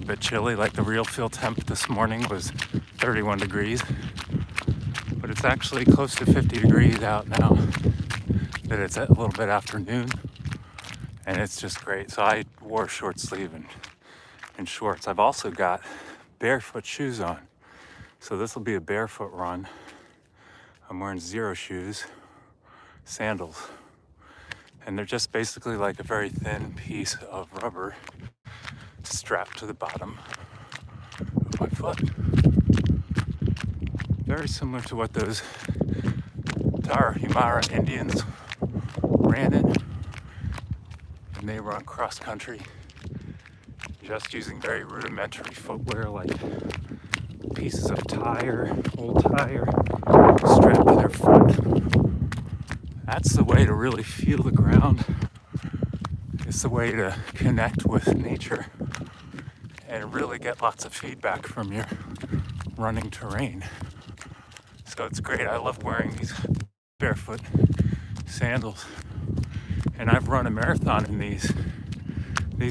bit chilly. Like the real feel temp this morning was 31 degrees, but it's actually close to 50 degrees out now that it's a little bit afternoon, and it's just great. So I wore short sleeve and shorts. I've also got barefoot shoes on, so this will be a barefoot run. I'm wearing Xero shoes, sandals, and they're just basically like a very thin piece of rubber strapped to the bottom of my foot. Very similar to what those Tarahumara Indians ran in, and they run cross country just using very rudimentary footwear like pieces of tire, old tire, strapped to their foot. That's the way to really feel the ground. It's the way to connect with nature and really get lots of feedback from your running terrain. So it's great. I love wearing these barefoot sandals, and I've run a marathon in these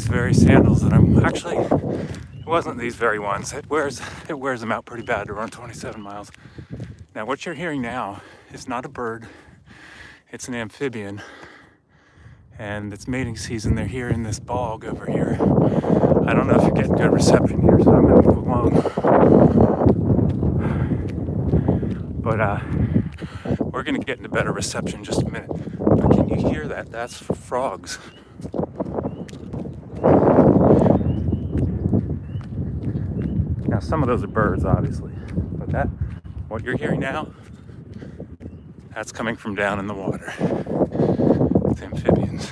very sandals that I'm actually, it wasn't these very ones. It wears them out pretty bad to run 27 miles. Now what you're hearing now is not a bird, it's an amphibian, and it's mating season. They're here in this bog over here. I don't know if you're getting good reception here, so I'm gonna move along. But we're gonna get into better reception in just a minute. But can you hear that? That's frogs. Now some of those are birds, obviously, but what you're hearing now, that's coming from down in the water. It's amphibians.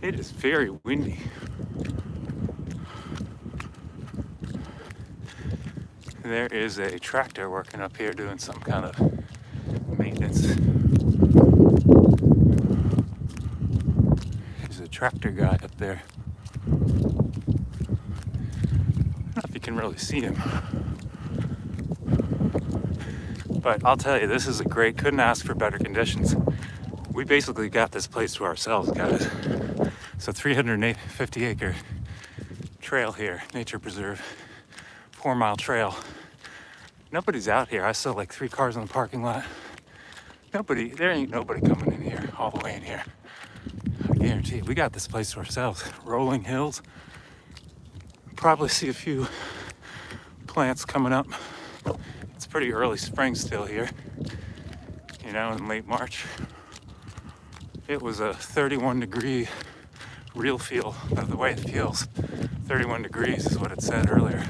It is very windy. There is a tractor working up here doing some kind of maintenance. There's a tractor guy up there. I don't know if you can really see him. But I'll tell you, this is couldn't ask for better conditions. We basically got this place to ourselves, guys. It's a 350 acre trail here, nature preserve, 4-mile trail. Nobody's out here. I saw like 3 cars in the parking lot. There ain't nobody coming in here, all the way in here. I guarantee you, we got this place to ourselves. Rolling hills. Probably see a few plants coming up. It's pretty early spring still here, you know, in late March. It was a 31 degree real feel of the way it feels. 31 degrees is what it said earlier.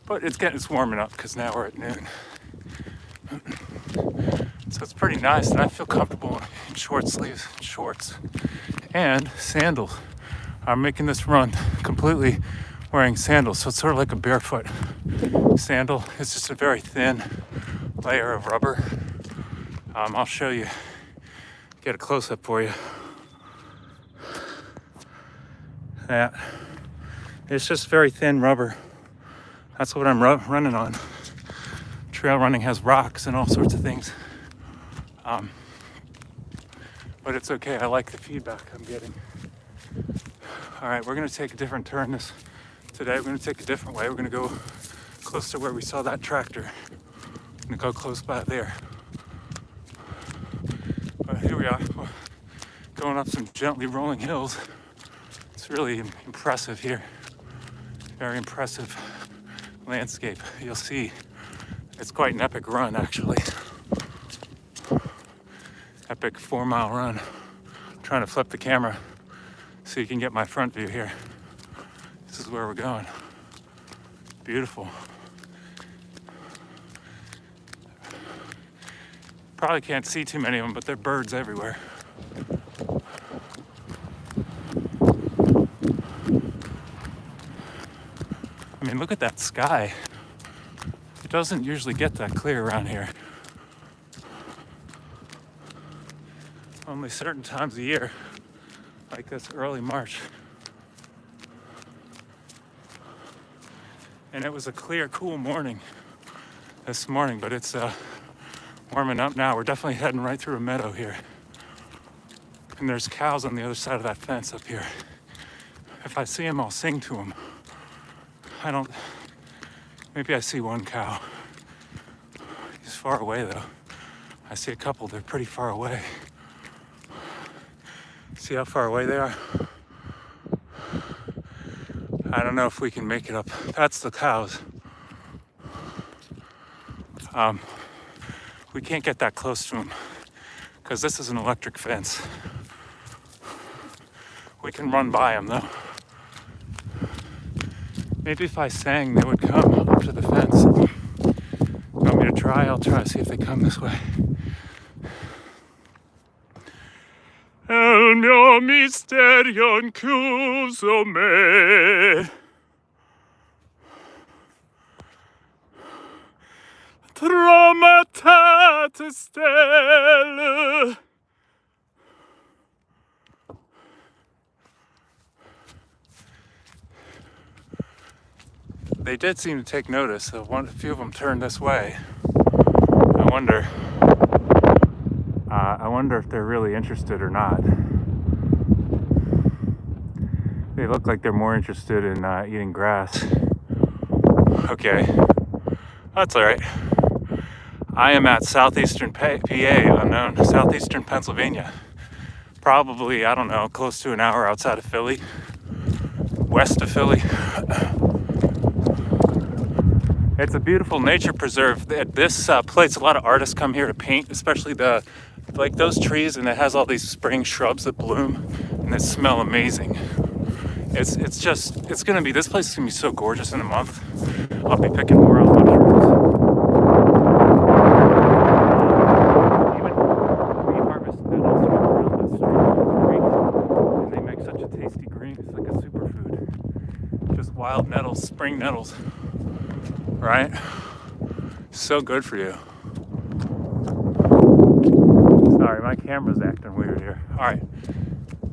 But it's warming up because now we're at noon. So it's pretty nice, and I feel comfortable in short sleeves, shorts, and sandals. I'm making this run completely wearing sandals, so it's sort of like a barefoot sandal. It's just a very thin layer of rubber. I'll show you, get a close-up for you. That it's just very thin rubber. That's what I'm running on. Trail running has rocks and all sorts of things, but it's okay. I like the feedback I'm getting. All right, we're gonna take a different turn today. We're gonna take a different way. We're gonna go close to where we saw that tractor. I'm gonna go close by there. But here we are, going up some gently rolling hills. It's really impressive here. Very impressive landscape. You'll see it's quite an epic run, actually. Epic 4-mile run. I'm trying to flip the camera so you can get my front view here. This is where we're going. Beautiful. Probably can't see too many of them, but there are birds everywhere. I mean, look at that sky. It doesn't usually get that clear around here. Only certain times a year, like this early March. And it was a clear, cool morning this morning, but it's warming up now. We're definitely heading right through a meadow here. And there's cows on the other side of that fence up here. If I see them, I'll sing to them. Maybe I see one cow. He's far away though. I see a couple, they're pretty far away. See how far away they are? I don't know if we can make it up. That's the cows. We can't get that close to them because this is an electric fence. We can run by them though. Maybe if I sang, they would come up to the fence. You want me to try? I'll try to see if they come this way. El mio misterio chiuso me traumatate stelle. They did seem to take notice, so a few of them turned this way. I wonder if they're really interested or not. They look like they're more interested in eating grass. Okay, that's all right. I am at southeastern PA, unknown, southeastern Pennsylvania. Probably, I don't know, close to an hour outside of Philly, west of Philly. It's a beautiful nature preserve. At this place, a lot of artists come here to paint, especially those trees, and it has all these spring shrubs that bloom and they smell amazing. This place is gonna be so gorgeous in a month. I'll be picking more out mushrooms. Even we harvest nettles from around the stream, and they make such a tasty green. It's like a superfood. Just wild nettles, spring nettles. Right? So good for you. Sorry, my camera's acting weird here. All right,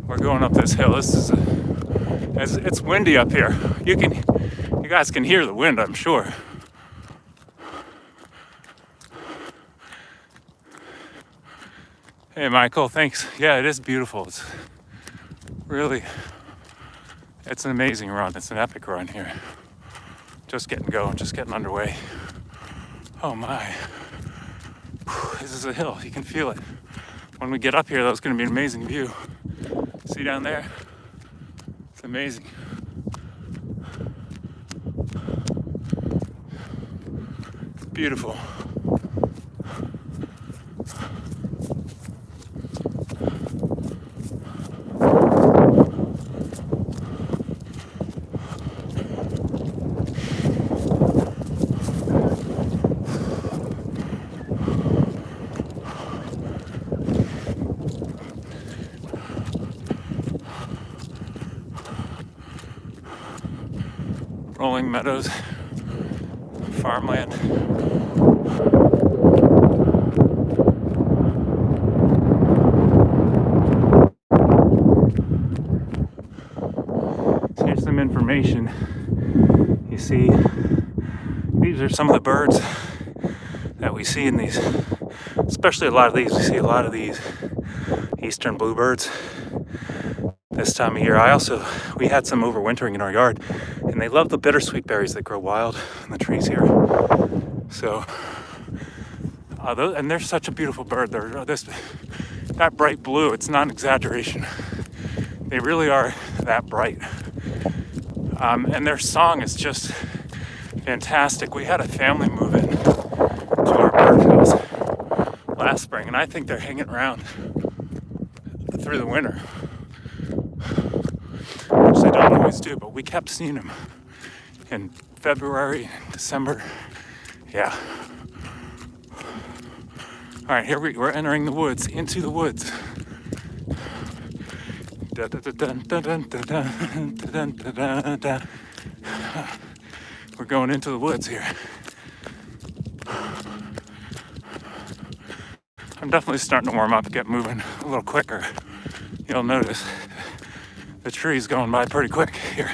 we're going up this hill. It's windy up here. You guys can hear the wind, I'm sure. Hey, Michael, thanks. Yeah, it is beautiful. It's an amazing run. It's an epic run here. Just getting going, just getting underway. Oh my. This is a hill, you can feel it. When we get up here, that's gonna be an amazing view. See down there? It's amazing. It's beautiful. Rolling meadows, farmland. So here's some information. You see, these are some of the birds that we see in these, especially a lot of these. We see a lot of these eastern bluebirds this time of year. We had some overwintering in our yard, and they love the bittersweet berries that grow wild in the trees here. So, and they're such a beautiful bird. That bright blue, it's not an exaggeration. They really are that bright. And their song is just fantastic. We had a family move in to our birdhouse last spring, and I think they're hanging around through the winter. Which they don't always do, but we kept seeing them in February, December. Yeah. All right, we're entering the woods, into the woods. we're going into the woods here. I'm definitely starting to warm up and get moving a little quicker. You'll notice the trees going by pretty quick here.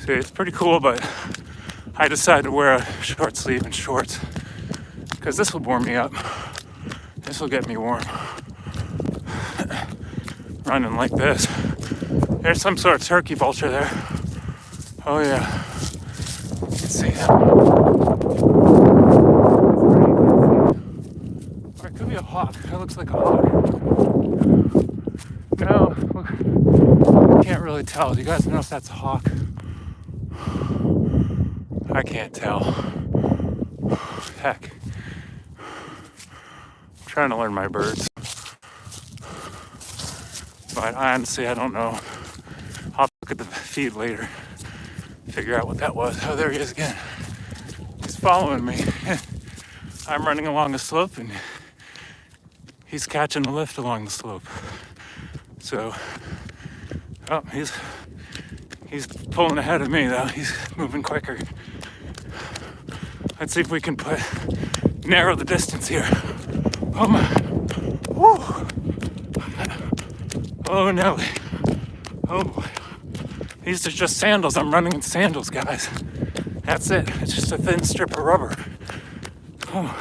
See, it's pretty cool, but I decided to wear a short sleeve and shorts because this will warm me up. This will get me warm. Running like this. There's some sort of turkey vulture there. Oh yeah. You can see him. Or it could be a hawk. It looks like a hawk. No, can't really tell. Do you guys know if that's a hawk? I can't tell. Heck. I'm trying to learn my birds. But honestly, I don't know. I'll look at the feed later. Figure out what that was. Oh, there he is again. He's following me. I'm running along a slope and he's catching the lift along the slope. So, oh, he's pulling ahead of me though. He's moving quicker. Let's see if we can narrow the distance here. Oh my, woo! Oh Nelly, oh boy. These are just sandals. I'm running in sandals, guys. That's it. It's just a thin strip of rubber. Oh,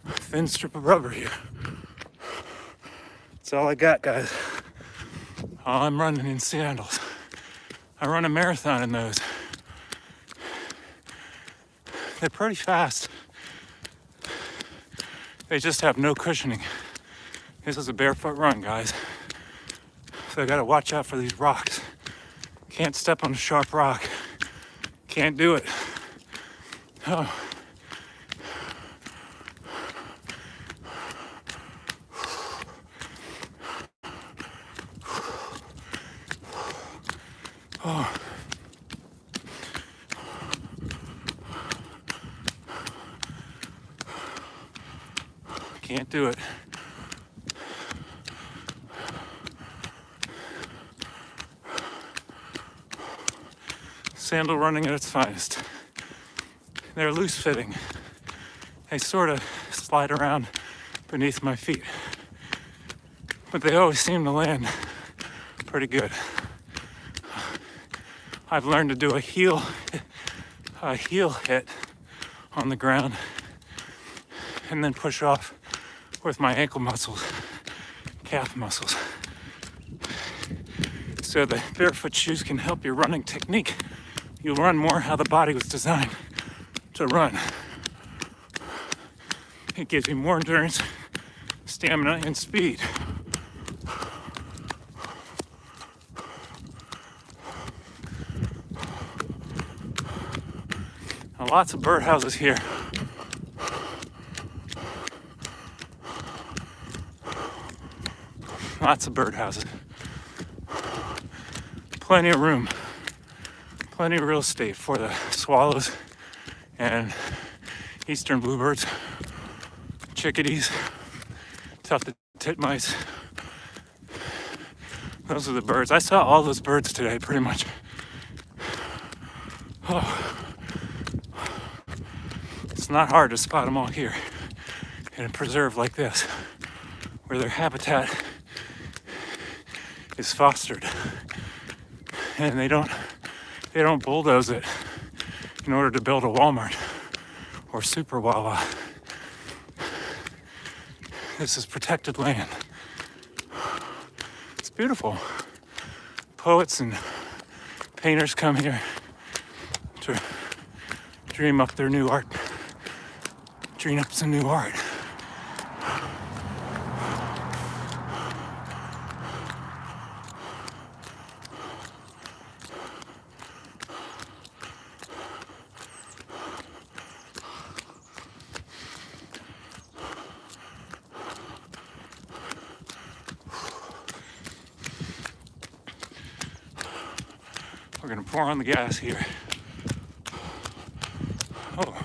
thin strip of rubber here. That's all I got, guys. Oh, I'm running in sandals. I run a marathon in those. They're pretty fast. They just have no cushioning. This is a barefoot run, guys. So I gotta watch out for these rocks. Can't step on a sharp rock. Can't do it. Oh. Oh. Can't do it. Sandal running at its finest. They're loose fitting. They sort of slide around beneath my feet, but they always seem to land pretty good. I've learned to do a heel hit on the ground and then push off with my ankle muscles, calf muscles. So the barefoot shoes can help your running technique. You'll run more how the body was designed to run. It gives you more endurance, stamina, and speed. Now, lots of birdhouses here. Lots of birdhouses. Plenty of room. Plenty of real estate for the swallows and eastern bluebirds, chickadees, tufted titmice. Those are the birds. I saw all those birds today, pretty much. Oh. It's not hard to spot them all here in a preserve like this, where their habitat is fostered, and they don't bulldoze it in order to build a Walmart or Super Wawa. This is protected land. It's beautiful. Poets and painters come here to dream up their new art. Dream up some new art. We're gonna pour on the gas here. Oh.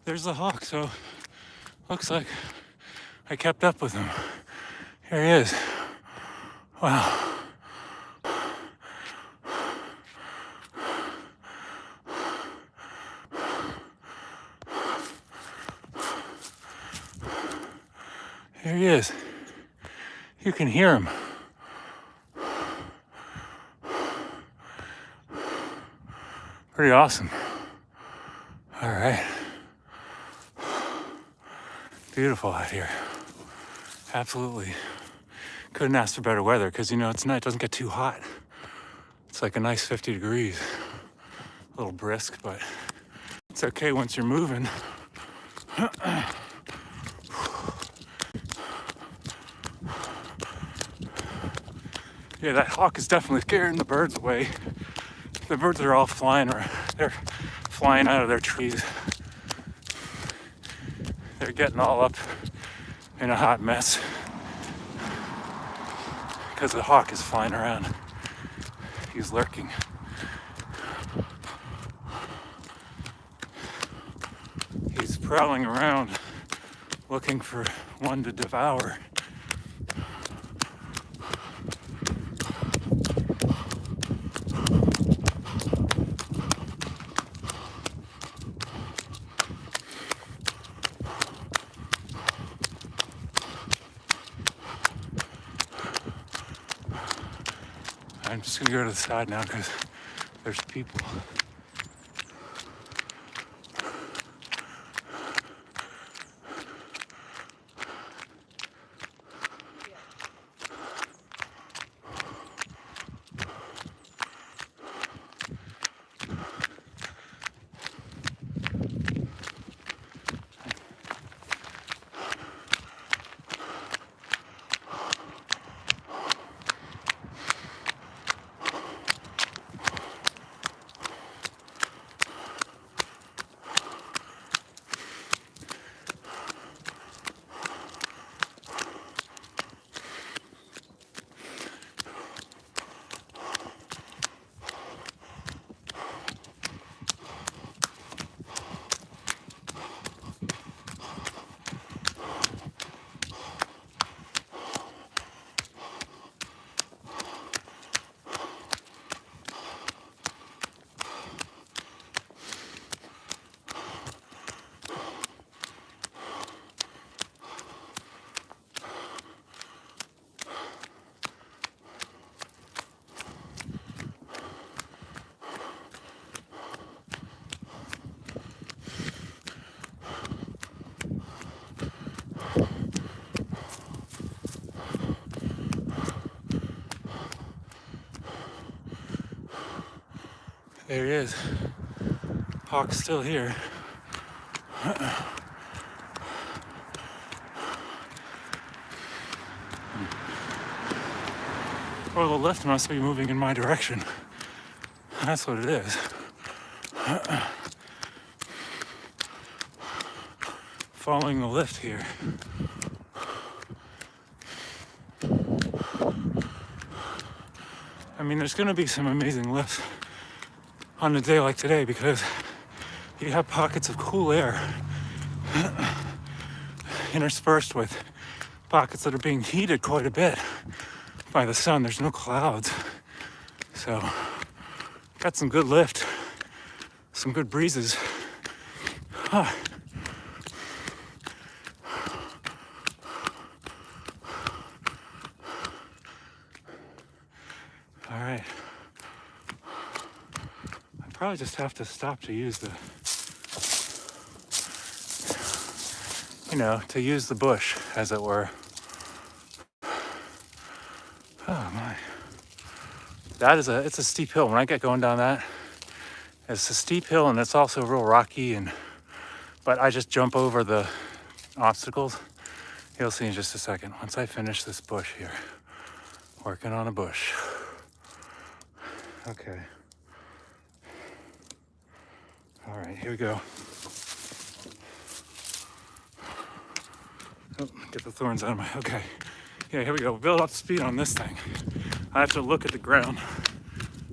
There's the hawk, so looks like I kept up with him. Here he is. Wow. Here he is. You can hear him. Pretty awesome. All right. Beautiful out here. Absolutely. Couldn't ask for better weather because, you know, it's night, it doesn't get too hot. It's like a nice 50 degrees. A little brisk, but it's okay once you're moving. Yeah, that hawk is definitely scaring the birds away. The birds are all flying, or they're flying out of their trees. They're getting all up in a hot mess because the hawk is flying around. He's lurking. He's prowling around looking for one to devour. I'm just gonna go to the side now because there's people. There he is. Hawk's still here. Or the lift must be moving in my direction. That's what it is. Following the lift here. I mean, there's gonna be some amazing lifts on a day like today because you have pockets of cool air interspersed with pockets that are being heated quite a bit by the sun. There's no clouds. So, got some good lift some good breezes. Huh. All right. I probably just have to stop to use the, to use the bush, as it were. Oh my. It's a steep hill. When I get going down that, it's a steep hill and it's also real rocky, but I just jump over the obstacles. You'll see in just a second. Once I finish this bush here, working on a bush. Okay. All right, here we go. Oh, get the thorns out of my, okay. Yeah, here we go. Build up speed on this thing. I have to look at the ground.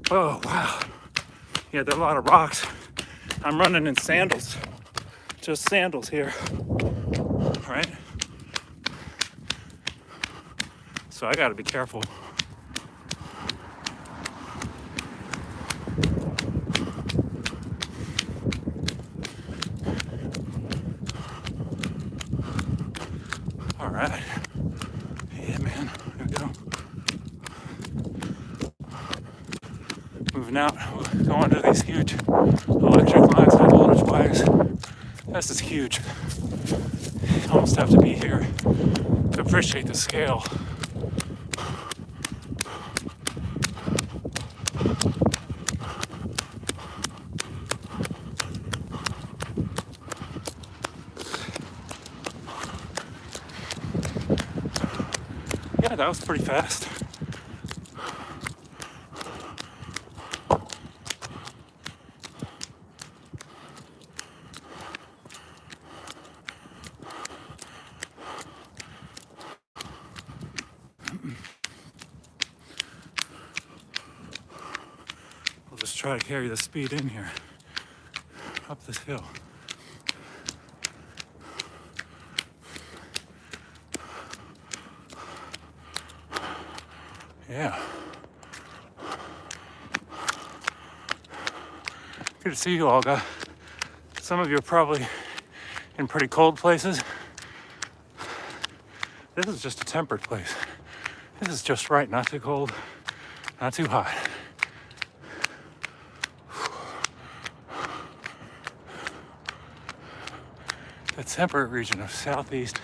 Oh, wow. Yeah, there are a lot of rocks. I'm running in sandals. Just sandals here, right? So I gotta be careful. All right. Yeah, man, here we go. Moving out, we'll go under these huge electric lines, high voltage wires. This is huge. You almost have to be here to appreciate the scale. Yeah, that was pretty fast. We'll just try to carry the speed in here, up this hill. Yeah. Good to see you, Olga. Some of you are probably in pretty cold places. This is just a temperate place. This is just right, not too cold, not too hot. The temperate region of southeast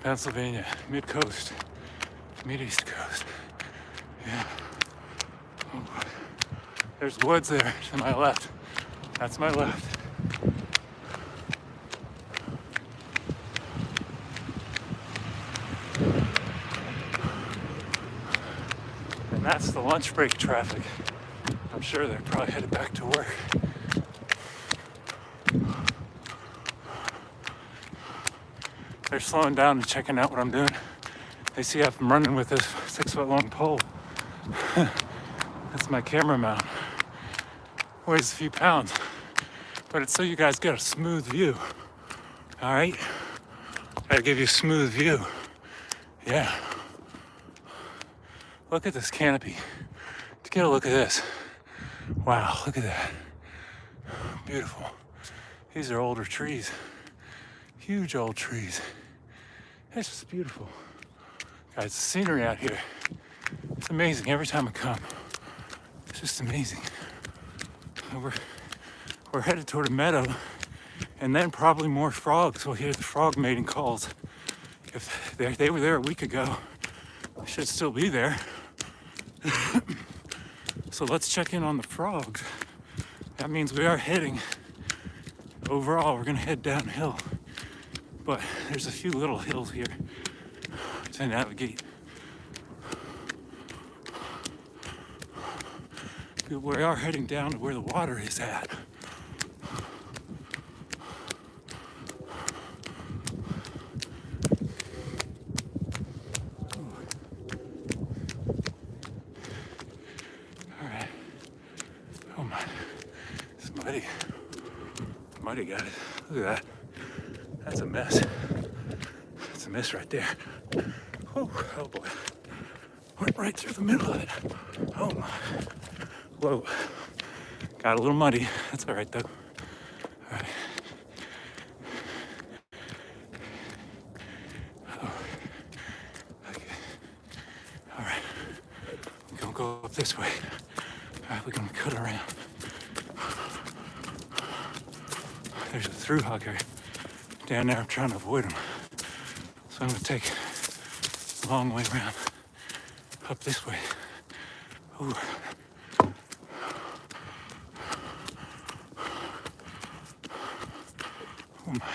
Pennsylvania, mid-coast, mid-east coast. Yeah. Oh, there's woods there to my left. That's my left. And that's the lunch break traffic. I'm sure they're probably headed back to work. They're slowing down and checking out what I'm doing. They see I'm running with this 6-foot-long pole. That's my camera mount. Weighs a few pounds, but it's so you guys get a smooth view. All right? Gotta give you a smooth view. Yeah. Look at this canopy. Get a look at this. Wow, look at that. Beautiful. These are older trees. Huge old trees. It's just beautiful. Guys, the scenery out here, it's amazing every time I come. It's just amazing. We're headed toward a meadow, and then probably more frogs. We'll hear the frog mating calls. If they were there a week ago, they should still be there. So let's check in on the frogs. That means we are heading, overall, we're gonna head downhill. But there's a few little hills here to navigate. We are heading down to where the water is at. All right. Oh my, it's muddy. Muddy, guys. Look at that. That's a mess. That's a mess right there. Oh boy. Went right through the middle of it. Oh my. Whoa. Got a little muddy. That's all right though. All right. Oh. Okay. All right. We're gonna go up this way. All right, we're gonna cut around. There's a through hugger down there. I'm trying to avoid him. So I'm gonna take a long way around up this way. Ooh. Oh my.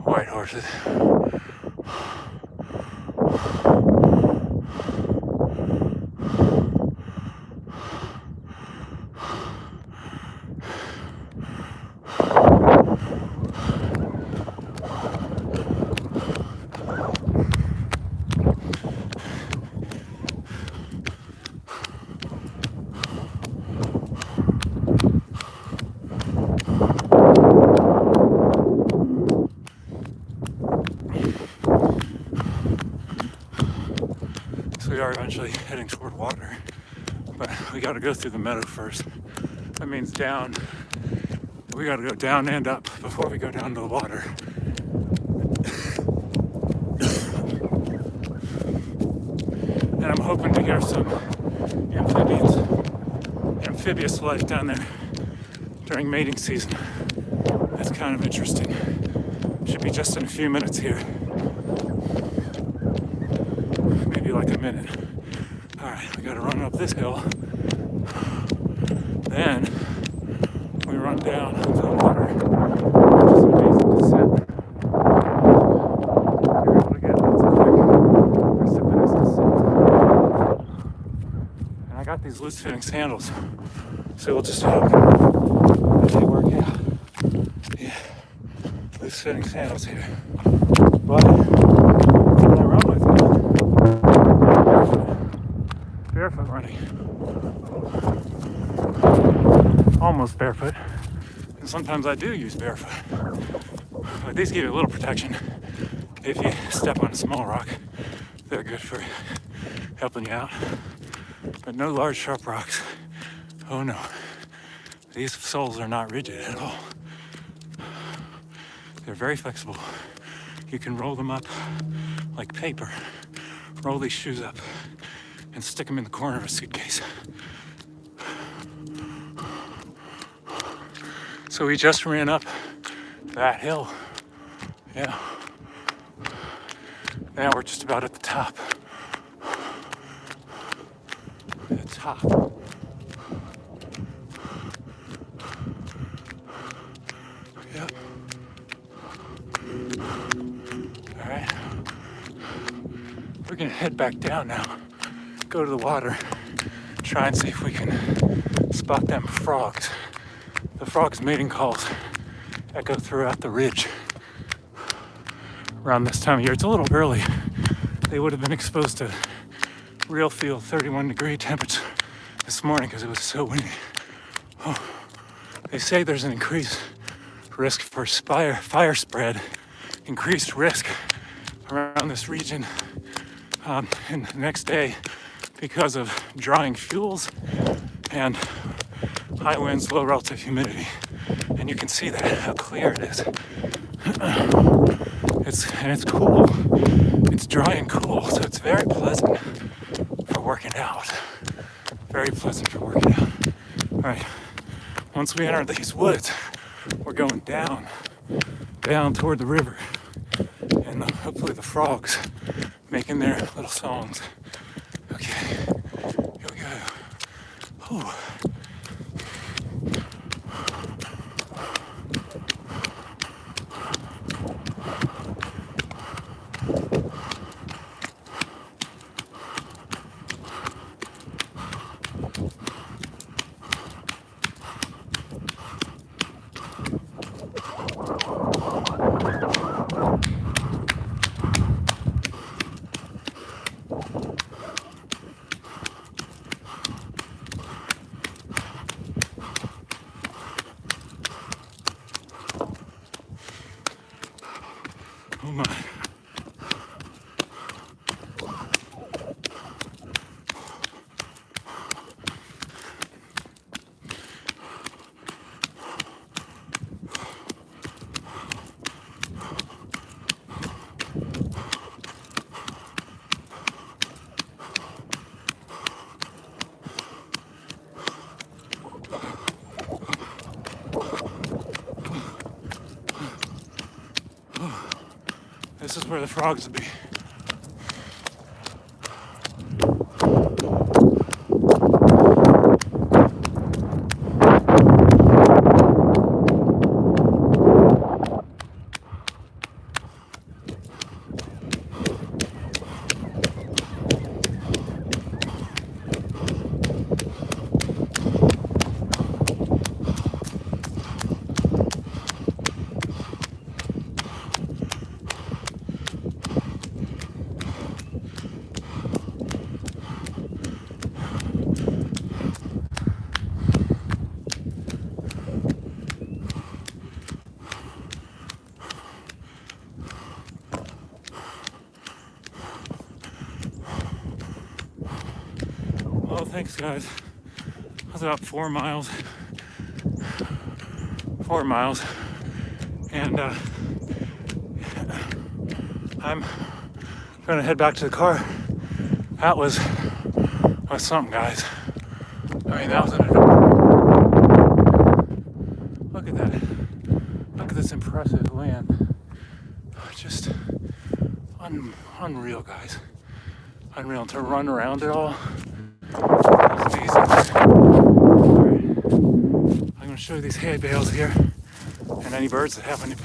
White horses. So we are eventually heading toward water, but we got to go through the meadow first. That means down. We got to go down and up before we go down to the water. And I'm hoping to hear some amphibious life down there during mating season. That's kind of interesting. Should be just in a few minutes here. Maybe like a minute. All right, we got to run up this hill. Then we run down to the water, which is an amazing descent. You're able to get lots of quick, precipitous descent. And I got these loose-fitting sandals, so we'll just hope that they work out. Yeah, loose-fitting sandals here. But when I run with them, barefoot running. Almost barefoot, and sometimes I do use barefoot. But these give you a little protection. If you step on a small rock, they're good for helping you out. But no large sharp rocks. Oh no. These soles are not rigid at all. They're very flexible. You can roll them up like paper. Roll these shoes up and stick them in the corner of a suitcase. So we just ran up that hill. Yeah. Now we're just about at the top. The top. Yep. All right. We're gonna head back down now. Go to the water. Try and see if we can spot them frogs The frogs' mating calls echo throughout the ridge around this time of year. It's a little early. They would have been exposed to real feel 31-degree temperature this morning because it was so windy. Oh, they say there's an increased risk for fire spread, increased risk around this region in the next day because of drying fuels and high winds, low relative humidity. And you can see that, how clear it is. It's cool. It's dry and cool, so it's very pleasant for working out. Very pleasant for working out. All right, once we enter these woods, we're going down toward the river, and hopefully the frogs making their little songs. Okay, here we go. Ooh. Oh my. This is where the frogs will be. Well, thanks guys. That was about 4 miles. 4 miles. And I'm gonna head back to the car. That was something, guys. I mean, that was an look at that. Look at this impressive land. Just unreal, guys. Unreal. To run around it all. It's easy. Alright. I'm going to show you these hay bales here and any birds that happen to be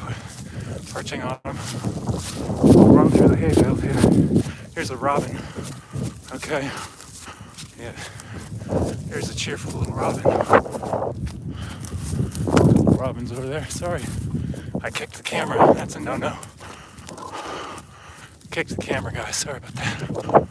perching on them. We'll run through the hay bales here. Here's a robin. Okay. Yeah. Here's a cheerful little robin. Robin's over there. Sorry. I kicked the camera. That's a no-no. Kicked the camera, guys. Sorry about that.